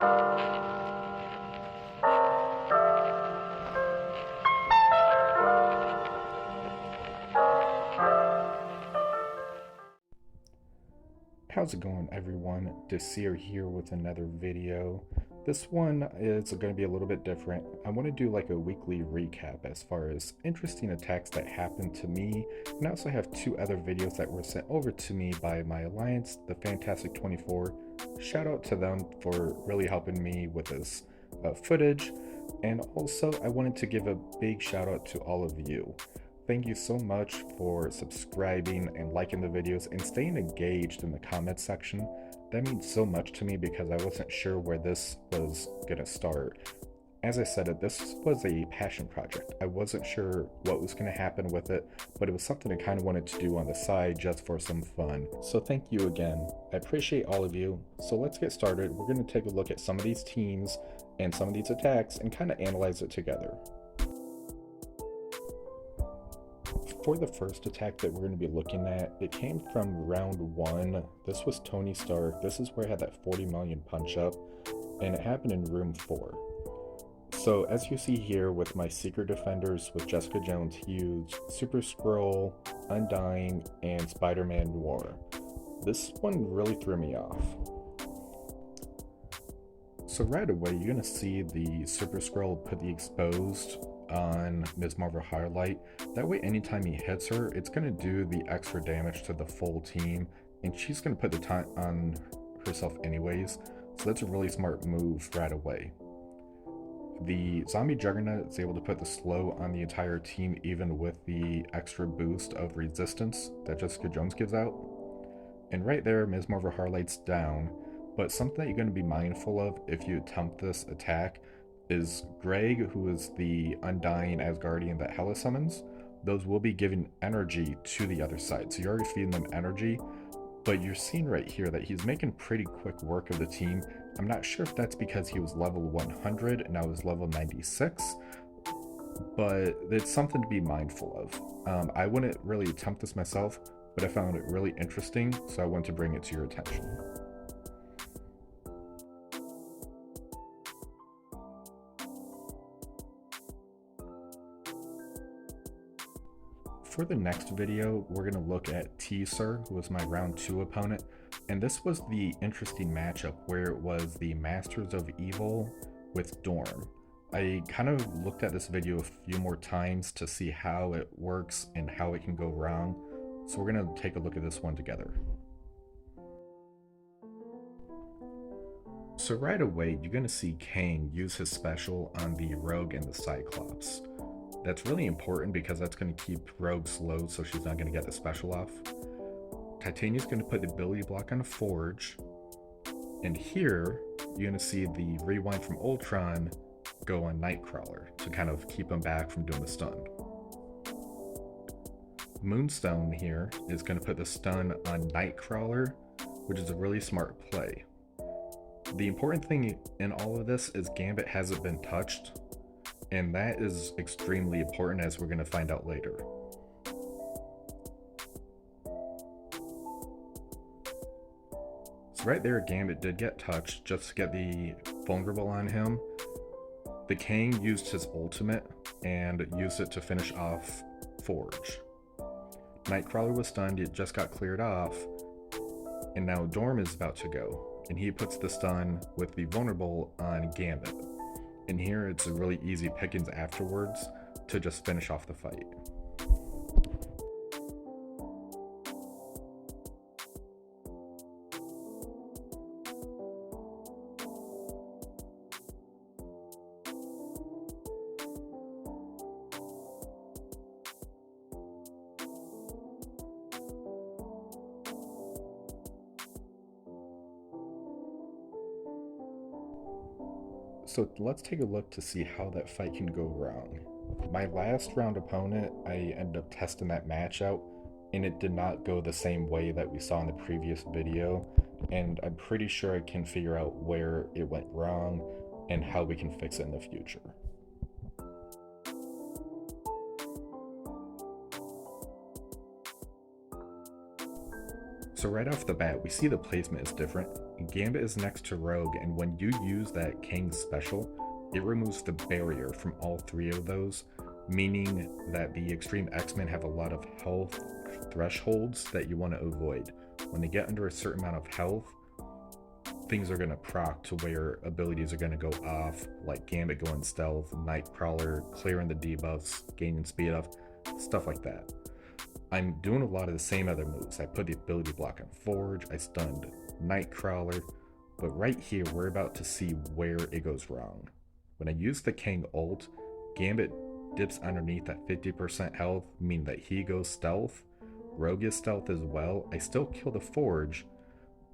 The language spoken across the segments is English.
How's it going, everyone? Desir here with another video. This one is going to be a little bit different. I want to do like a weekly recap as far as interesting attacks that happened to me, and I also have two other videos that were sent over to me by my alliance, the Fantastic 24. Shout out to them for really helping me with this footage, and also I wanted to give a big shout out to all of you. Thank you so much for subscribing and liking the videos and staying engaged in the comments section. That means so much to me because I wasn't sure where this was gonna start. As I said, this was a passion project. I wasn't sure what was gonna happen with it, but it was something I kind of wanted to do on the side just for some fun. So thank you again. I appreciate all of you. So let's get started. We're gonna take a look at some of these teams and some of these attacks and kind of analyze it together. For the first attack that we're going to be looking at, it came from round 1. This was Tony Stark. This is where I had that 40 million punch up, and it happened in room 4. So as you see here with my Secret Defenders with Jessica Jones Hughes, Super Skrull, Undying, and Spider-Man Noir. This one really threw me off. So right away, you're going to see the Super Skrull put the exposed on Ms. Marvel highlight. That way anytime he hits her, it's going to do the extra damage to the full team, and she's going to put the time on herself anyways, so that's a really smart move right away. The zombie Juggernaut is able to put the slow on the entire team even with the extra boost of resistance that Jessica Jones gives out. And right there, Ms. Marvel highlight's down, but something that you're going to be mindful of if you attempt this attack is Greg, who is the Undying Asgardian that Hela summons. Those will be giving energy to the other side, so you're already feeding them energy, but you're seeing right here that he's making pretty quick work of the team. I'm not sure if that's because he was level 100 and now is level 96, but it's something to be mindful of. I wouldn't really attempt this myself, but I found it really interesting, so I wanted to bring it to your attention. For the next video, we're going to look at T-Sir, who was my round 2 opponent, and this was the interesting matchup where it was the Masters of Evil with Dorm. I kind of looked at this video a few more times to see how it works and how it can go wrong, so we're going to take a look at this one together. So right away, you're going to see Kang use his special on the Rogue and the Cyclops. That's really important because that's going to keep Rogue slow, so she's not going to get the special off. Titania's going to put the ability block on a Forge, and here you're going to see the Rewind from Ultron go on Nightcrawler to kind of keep him back from doing the stun. Moonstone here is going to put the stun on Nightcrawler, which is a really smart play. The important thing in all of this is Gambit hasn't been touched, and that is extremely important, as we're going to find out later. So right there, Gambit did get touched just to get the vulnerable on him. The Kang used his ultimate and used it to finish off Forge. Nightcrawler was stunned, it just got cleared off, and now Dorm is about to go, and he puts the stun with the vulnerable on Gambit. And here it's a really easy pickings afterwards to just finish off the fight. So let's take a look to see how that fight can go wrong. My last round opponent, I ended up testing that match out, and it did not go the same way that we saw in the previous video, and I'm pretty sure I can figure out where it went wrong and how we can fix it in the future. So right off the bat, we see the placement is different. Gambit is next to Rogue, and when you use that King special, it removes the barrier from all three of those, meaning that the Extreme X-Men have a lot of health thresholds that you want to avoid. When they get under a certain amount of health, things are going to proc to where abilities are going to go off, like Gambit going stealth, Nightcrawler clearing the debuffs, gaining speed up, stuff like that. I'm doing a lot of the same other moves. I put the ability block on Forge, I stunned Nightcrawler, but right here we're about to see where it goes wrong. When I use the King ult, Gambit dips underneath at 50% health, meaning that he goes stealth. Rogue is stealth as well. I still kill the Forge,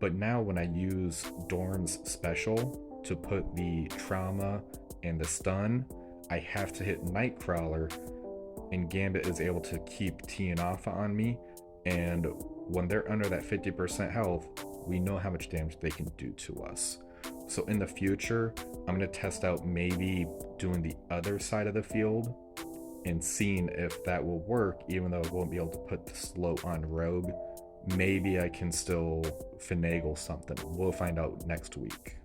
but now when I use Dorm's special to put the trauma and the stun, I have to hit Nightcrawler, and Gambit is able to keep teeing off on me, and when they're under that 50% health, we know how much damage they can do to us. So in the future, I'm going to test out maybe doing the other side of the field and seeing if that will work, even though I won't be able to put the slow on Rogue. Maybe I can still finagle something. We'll find out next week.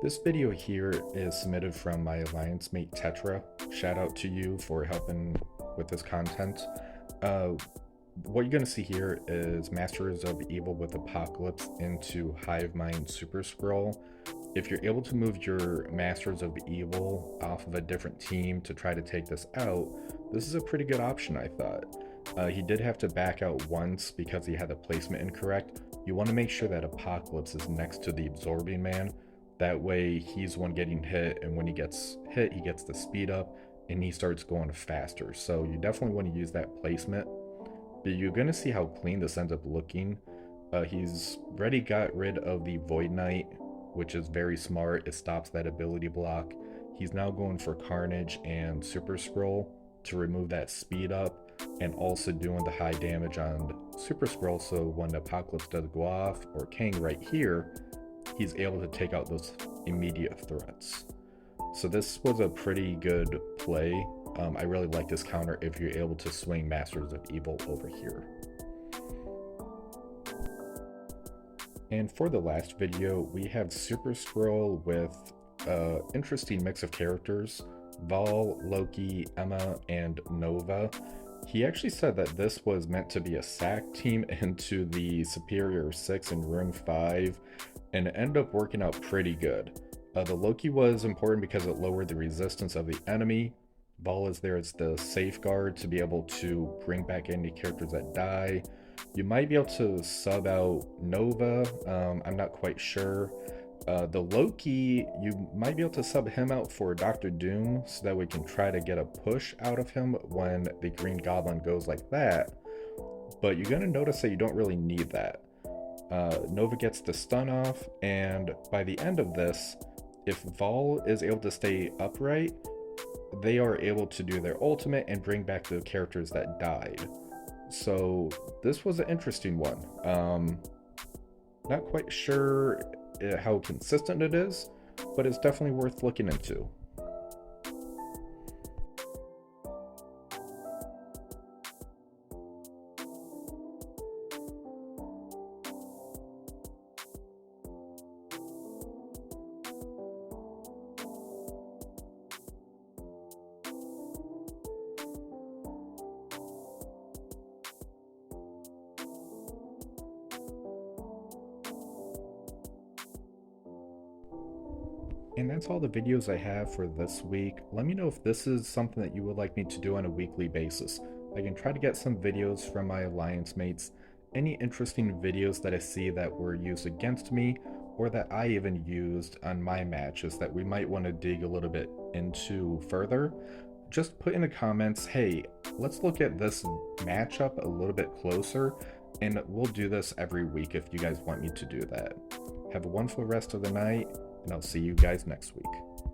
This video here is submitted from my alliance mate Tetra. Shout out to you for helping with this content. What you're going to see here is Masters of Evil with Apocalypse into Hive Mind Super Skrull. If you're able to move your Masters of Evil off of a different team to try to take this out, this is a pretty good option, I thought. He did have to back out once because he had the placement incorrect. You want to make sure that Apocalypse is next to the Absorbing Man. That way he's one getting hit, and when he gets hit, he gets the speed up and he starts going faster. So you definitely want to use that placement. But you're going to see how clean this ends up looking. He's already got rid of the Void Knight, which is very smart. It stops that ability block. He's now going for Carnage and Super Skrull to remove that speed up, and also doing the high damage on Super Skrull, so when the Apocalypse does go off, or Kang right here, he's able to take out those immediate threats. So this was a pretty good play. I really like this counter if you're able to swing Masters of Evil over here. And for the last video, we have Super Skrull with an interesting mix of characters: Vahl, Loki, Emma, and Nova. He actually said that this was meant to be a sack team into the Superior 6 in Room 5, and it ended up working out pretty good. The Loki was important because it lowered the resistance of the enemy. Vahl is there as the safeguard to be able to bring back any characters that die. You might be able to sub out Nova, I'm not quite sure. The Loki, you might be able to sub him out for Dr. Doom so that we can try to get a push out of him when the Green Goblin goes like that. But you're going to notice that you don't really need that. Nova gets the stun off, and by the end of this, if Vahl is able to stay upright, they are able to do their ultimate and bring back the characters that died. So this was an interesting one. Not quite sure how consistent it is, but it's definitely worth looking into. And that's all the videos I have for this week. Let me know if this is something that you would like me to do on a weekly basis. I can try to get some videos from my alliance mates, any interesting videos that I see that were used against me, or that I even used on my matches that we might want to dig a little bit into further. Just put in the comments, hey, let's look at this matchup a little bit closer, and we'll do this every week if you guys want me to do that. Have a wonderful rest of the night, and I'll see you guys next week.